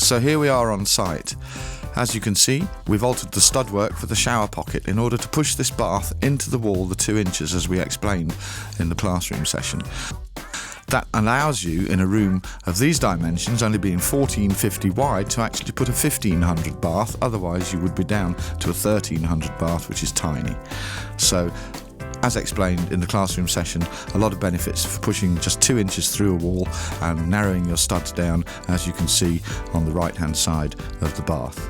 So here we are on site. As you can see, we've altered the stud work for the shower pocket in order to push this bath into the wall the 2 inches as we explained in the classroom session. That allows you in a room of these dimensions, only being 1450 wide, to actually put a 1500 bath, otherwise you would be down to a 1300 bath, which is tiny. So, as explained in the classroom session, a lot of benefits for pushing just 2 inches through a wall and narrowing your studs down, as you can see on the right hand side of the bath.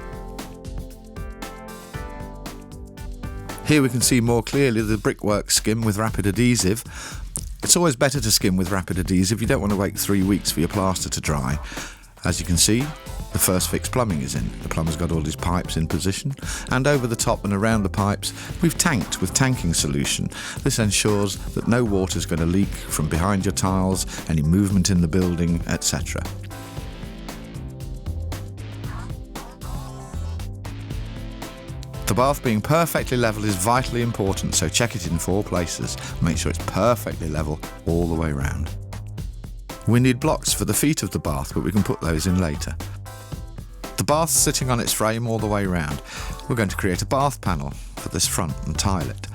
Here we can see more clearly the brickwork skim with rapid adhesive. It's always better to skim with rapid adhesive. You don't want to wait 3 weeks for your plaster to dry. As you can see, the first fix plumbing is in. The plumber's got all his pipes in position, and over the top and around the pipes we've tanked with tanking solution. This ensures that no water is going to leak from behind your tiles, any movement in the building, etc. The bath being perfectly level is vitally important, so check it in 4 places. Make sure it's perfectly level all the way round. We need blocks for the feet of the bath, but we can put those in later. The bath's sitting on its frame all the way round. We're going to create a bath panel for this front and tile it.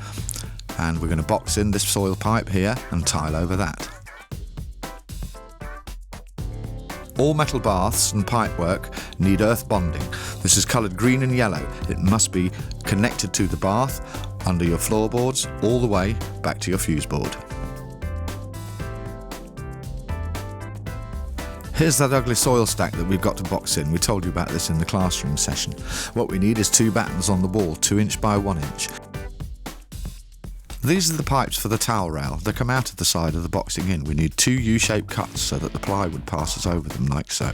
And we're going to box in this soil pipe here and tile over that. All metal baths and pipework need earth bonding. This is coloured green and yellow. It must be connected to the bath, under your floorboards, all the way back to your fuse board. Here's that ugly soil stack that we've got to box in. We told you about this in the classroom session. What we need is 2 battens on the wall, 2 inch by 1 inch. These are the pipes for the towel rail. They come out of the side of the boxing in. We need 2 U-shaped cuts so that the plywood passes over them like so.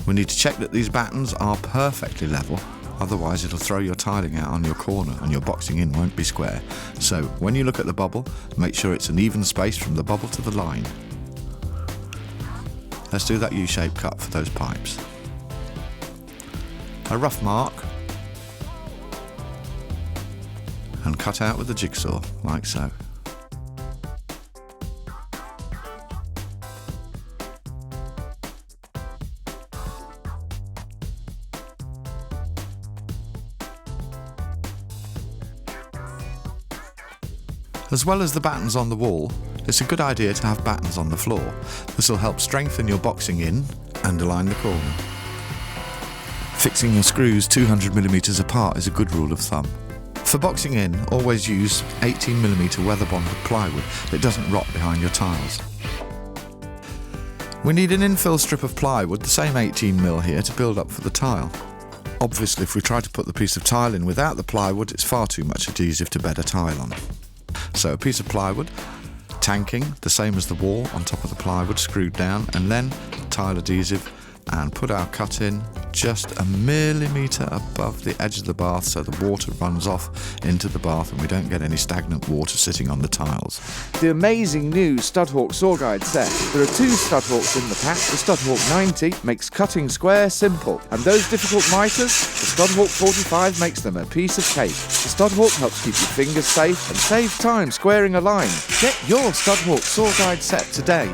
We need to check that these battens are perfectly level, otherwise it'll throw your tiling out on your corner and your boxing in won't be square. So when you look at the bubble, make sure it's an even space from the bubble to the line. Let's do that U-shaped cut for those pipes. A rough mark, and cut out with the jigsaw, like so. As well as the battens on the wall, it's a good idea to have battens on the floor. This will help strengthen your boxing in and align the corner. Fixing your screws 200mm apart is a good rule of thumb. For boxing in, always use 18mm weather bonded plywood that doesn't rot behind your tiles. We need an infill strip of plywood, the same 18mm here, to build up for the tile. Obviously, if we try to put the piece of tile in without the plywood, it's far too much adhesive to bed a tile on. So a piece of plywood, tanking, the same as the wall, on top of the plywood, screwed down, and then tile adhesive, and put our cut in just a millimetre above the edge of the bath so the water runs off into the bath and we don't get any stagnant water sitting on the tiles. The amazing new Studhawk Saw Guide set. There are 2 Studhawks in the pack. The Studhawk 90 makes cutting square simple, and those difficult miters, the Studhawk 45 makes them a piece of cake. The Studhawk helps keep your fingers safe and save time squaring a line. Get your Studhawk Saw Guide set today.